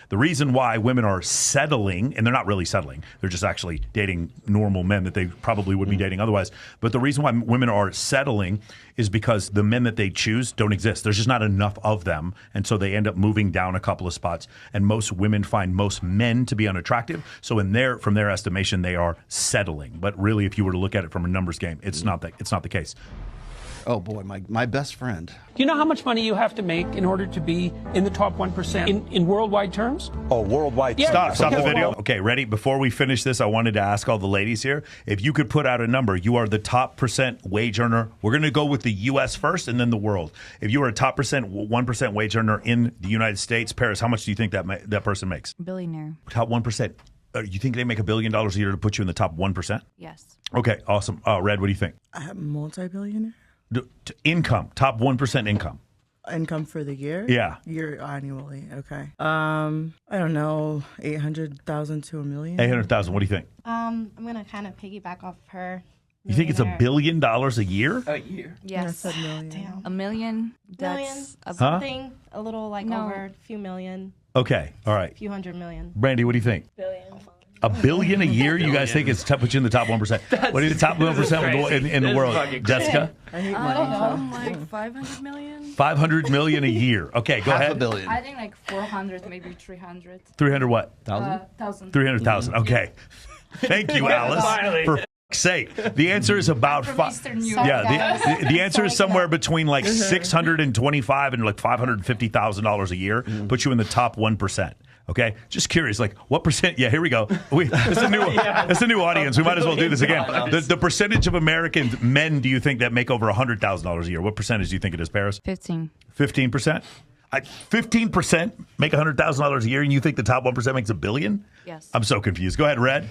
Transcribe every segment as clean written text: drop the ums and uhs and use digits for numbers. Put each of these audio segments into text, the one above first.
The reason why women are settling, and they're not really settling, they're just actually dating normal men that they probably would be dating otherwise. But the reason why women are settling is because the men that they choose don't exist. There's just not enough of them. And so they end up moving down a couple of spots. And most women find most men to be unattractive. So from their estimation, they are settling. But really, if you were to look at it from a numbers game, it's not the case. Oh boy, my best friend. Do you know how much money you have to make in order to be in the top 1% in worldwide terms? Oh, worldwide. Yeah, Stop the video. Okay, ready? Before we finish this, I wanted to ask all the ladies here, if you could put out a number, you are the top percent wage earner. We're going to go with the U.S. first and then the world. If you are a top 1% wage earner in the United States, Paris, how much do you think that person makes? Billionaire. Top 1%. You think they make $1 billion a year to put you in the top 1%? Yes. Okay, awesome. Red, what do you think? Multi-billionaire? Income, top 1% income. Income for the year? Yeah. Year annually. Okay. I don't know, 800,000 to $1 million. 800,000. What do you think? I'm gonna kind of piggyback off of her. You think it's $1 billion a year? A year. Yes. I said million. Damn. $1 million. Million, That's something a little like over a few million, Okay. All right. a few hundred million. Brandy, what do you think? Billion. $1 billion a year? You guys think it's put you in the top 1%? What are the top 1% in the world? Jessica? I hate I don't money. know, like 500 million. 500 million a year. Okay, go ahead. $500 million. I think like 400, maybe 300. 300 what? Thousand. 300,000. Okay. Thank you, Alice. For f***'s sake. The answer is about Eastern Europe. Yeah, the answer is somewhere between like $625 and like $550,000 a year. Puts you in the top 1%. Okay, just curious, like what percent? Yeah, here we go. It's a new audience. We might as well do this again. The percentage of American men do you think that make over $100,000 a year? What percentage do you think it is, Paris? 15. 15%. 15% make $100,000 a year, and you think the top 1% makes $1 billion? Yes. I'm so confused. Go ahead, Red.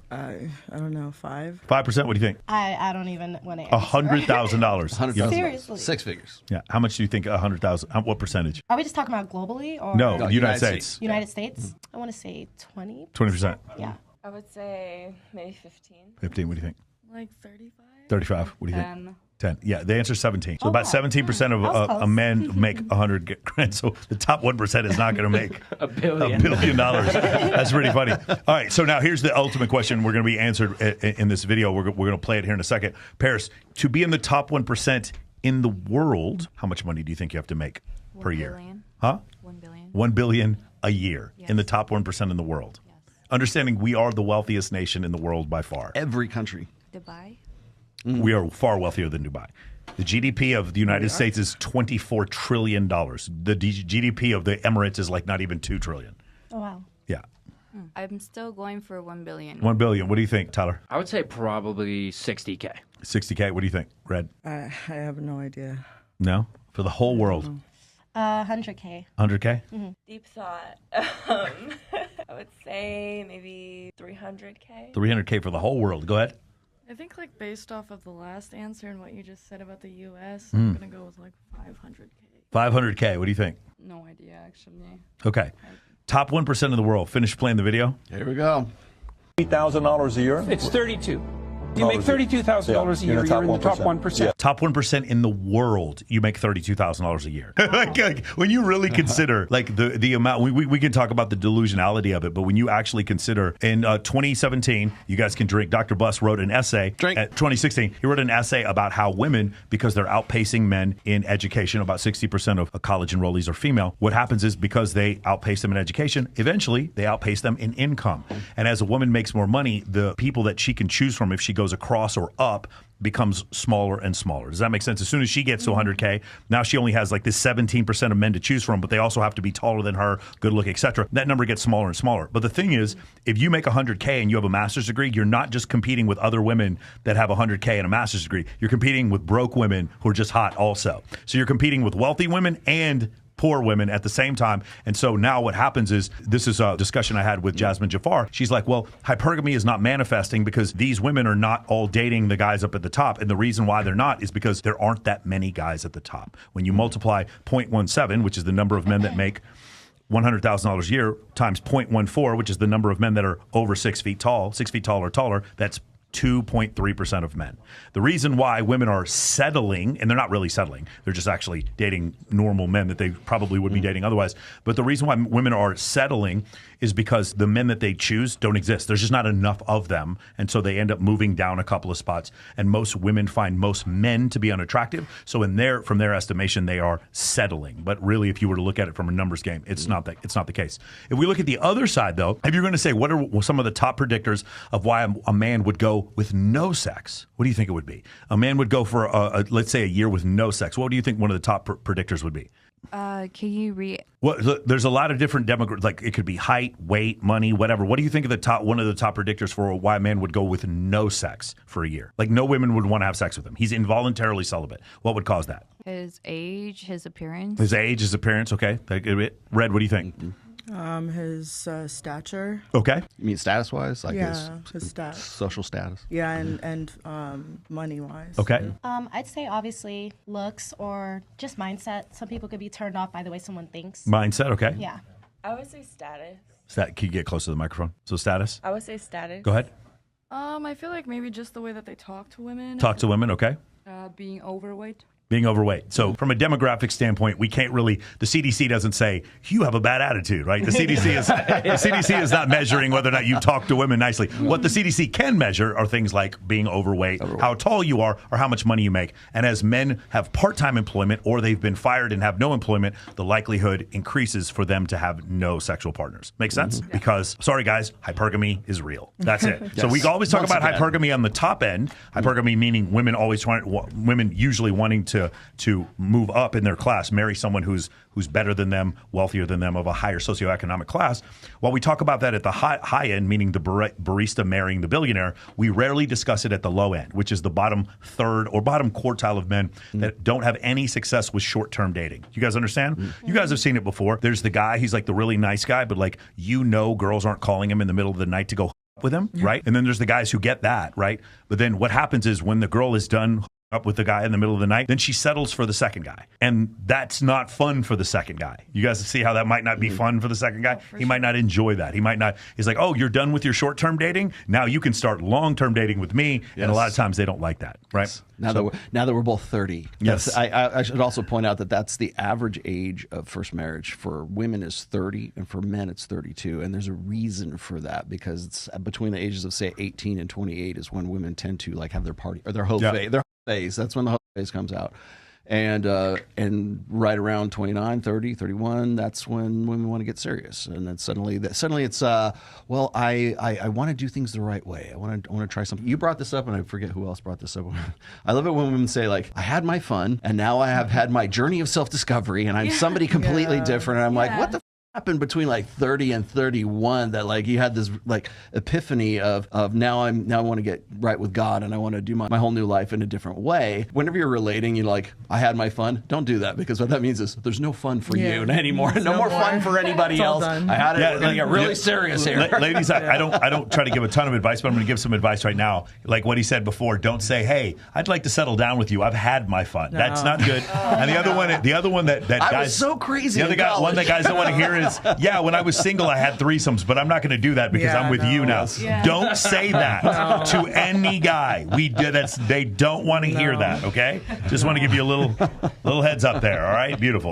I don't know, 5? 5%. What do you think? I don't even want to. $100,000. $100,000. Seriously. 6 figures. Yeah. How much do you think 100,000? What percentage? Are we just talking about globally or No, United States. United States? I want to say 20. 20%. Yeah. I would say maybe 15. 15. What do you think? Like 35. 35. What do you think? 10. 10. Yeah, the answer is 17. So about 17% of men make 100 grand. So the top 1% is not going to make $1 billion. That's pretty funny. All right, so now here's the ultimate question. We're going to be answered in this video. We're going to play it here in a second. Paris, to be in the top 1% in the world, how much money do you think you have to make per year? Billion. Huh? 1 billion. 1 billion a year Yes. in the top 1% in the world. Yes. Understanding we are the wealthiest nation in the world by far. Every country. Dubai. We are far wealthier than Dubai. The GDP of the United States is $24 trillion. The GDP of the Emirates is like not even $2 trillion. Oh, wow. Yeah. I'm still going for 1 billion. 1 billion. What do you think, Tyler? I would say probably 60K. 60K. What do you think, Red? I have no idea. No? For the whole world? 100K. 100K? Deep thought. I would say maybe 300K. 300K for the whole world. Go ahead. I think like based off of the last answer and what you just said about the U.S., I'm going to go with like 500K. 500K. What do you think? No idea, actually. Okay. Top 1% of the world. Finish playing the video. Here we go. $8,000 a year. It's 32. You make $32,000 a year. You're in the top 1%. Yeah. Top 1% in the world, you make $32,000 a year. like, when you really consider like the amount, we can talk about the delusionality of it, but when you actually consider in 2017, you guys can drink. Dr. Buss wrote an essay. At 2016, he wrote an essay about how women, because they're outpacing men in education, about 60% of college enrollees are female. What happens is because they outpace them in education, eventually they outpace them in income. And as a woman makes more money, the people that she can choose from if she goes across or up becomes smaller and smaller. Does that make sense? As soon as she gets to 100K, now she only has like this 17% of men to choose from, but they also have to be taller than her, good looking, etc. That number gets smaller and smaller. But the thing is, if you make 100K and you have a master's degree, you're not just competing with other women that have 100K and a master's degree. You're competing with broke women who are just hot also. So you're competing with wealthy women and poor women at the same time. And so now what happens is, this is a discussion I had with Jasmine Jafar. She's like, well, hypergamy is not manifesting because these women are not all dating the guys up at the top. And the reason why they're not is because there aren't that many guys at the top. When you multiply 0.17, which is the number of men that make $100,000 a year, times 0.14, which is the number of men that are over 6 feet tall or taller, that's 2.3% of men. The reason why women are settling, and they're not really settling, they're just actually dating normal men that they probably would be dating otherwise. But the reason why women are settling is because the men that they choose don't exist. There's just not enough of them. And so they end up moving down a couple of spots. And most women find most men to be unattractive. So from their estimation, they are settling. But really, if you were to look at it from a numbers game, it's not the case. If we look at the other side, though, if you're going to say, what are some of the top predictors of why a man would go with no sex? What do you think it would be? A man would go for, let's say, a year with no sex. What do you think one of the top predictors would be? Can you read? Well, there's a lot of different demographics. Like it could be height, weight, money, whatever. What do you think of one of the top predictors for why a man would go with no sex for a year? Like no women would want to have sex with him. He's involuntarily celibate. What would cause that? His age, his appearance. His age, his appearance. Okay. Red, what do you think? His stature. Okay. You mean status-wise? Like his his status. social status? Yeah, and money-wise. Okay. I'd say obviously looks or just mindset. Some people could be turned off by the way someone thinks. Mindset. Okay. Yeah. I would say status. Can you get close to the microphone? So status. I would say status. Go ahead. I feel like maybe just the way that they talk to women. Talk to women. Okay. Being overweight. Being overweight. So from a demographic standpoint, we can't really, the CDC doesn't say, you have a bad attitude, right? The CDC is not measuring whether or not you talk to women nicely. What the CDC can measure are things like being overweight, how tall you are, or how much money you make. And as men have part-time employment or they've been fired and have no employment, the likelihood increases for them to have no sexual partners. Make sense? Because, sorry guys, hypergamy is real. That's it. Yes. So we always talk Once about again. hypergamy on the top end. Hypergamy meaning women usually wanting to move up in their class, marry someone who's better than them, wealthier than them, of a higher socioeconomic class. While we talk about that at the high end, meaning the barista marrying the billionaire, we rarely discuss it at the low end, which is the bottom third or bottom quartile of men that don't have any success with short-term dating. You guys understand? You guys have seen it before. There's the guy, he's like the really nice guy, but like, girls aren't calling him in the middle of the night to go with him, right? And then there's the guys who get that, right? But then what happens is when the girl is done up with the guy in the middle of the night, then she settles for the second guy. And that's not fun for the second guy. You guys see how that might not be fun for the second guy? He might not enjoy that. He's like, oh, you're done with your short-term dating? Now you can start long-term dating with me. Yes. And a lot of times they don't like that, right? Yes. Now that we're both 30. Yes. I should also point out that that's the average age of first marriage. For women is 30 and for men it's 32. And there's a reason for that because it's between the ages of say 18 and 28 is when women tend to like have their party or their whole phase. That's when the whole phase comes out. And right around 29, 30, 31, that's when women want to get serious. And then suddenly it's, well, I want to do things the right way. I want to try something. You brought this up, and I forget who else brought this up. I love it when women say, like, I had my fun, and now I have had my journey of self-discovery, and I'm somebody completely different. And I'm like, what the happened between like 30 and 31 that like you had this like epiphany of now I want to get right with God and I want to do my whole new life in a different way. Whenever you're relating, you're like, I had my fun. Don't do that because what that means is there's no fun for you anymore. No more fun for anybody else. Done. I had it. We're gonna get really serious here. Ladies, I don't try to give a ton of advice, but I'm going to give some advice right now. Like what he said before, don't say, hey, I'd like to settle down with you. I've had my fun. No. That's not good. And the other one that I guys was so crazy. The other guy, one that guys don't want to hear is, yeah, when I was single, I had threesomes, but I'm not going to do that because I'm with you now. Yeah. Don't say that to any guy. They don't want to hear that. Okay, just want to give you a little heads up there. All right, beautiful.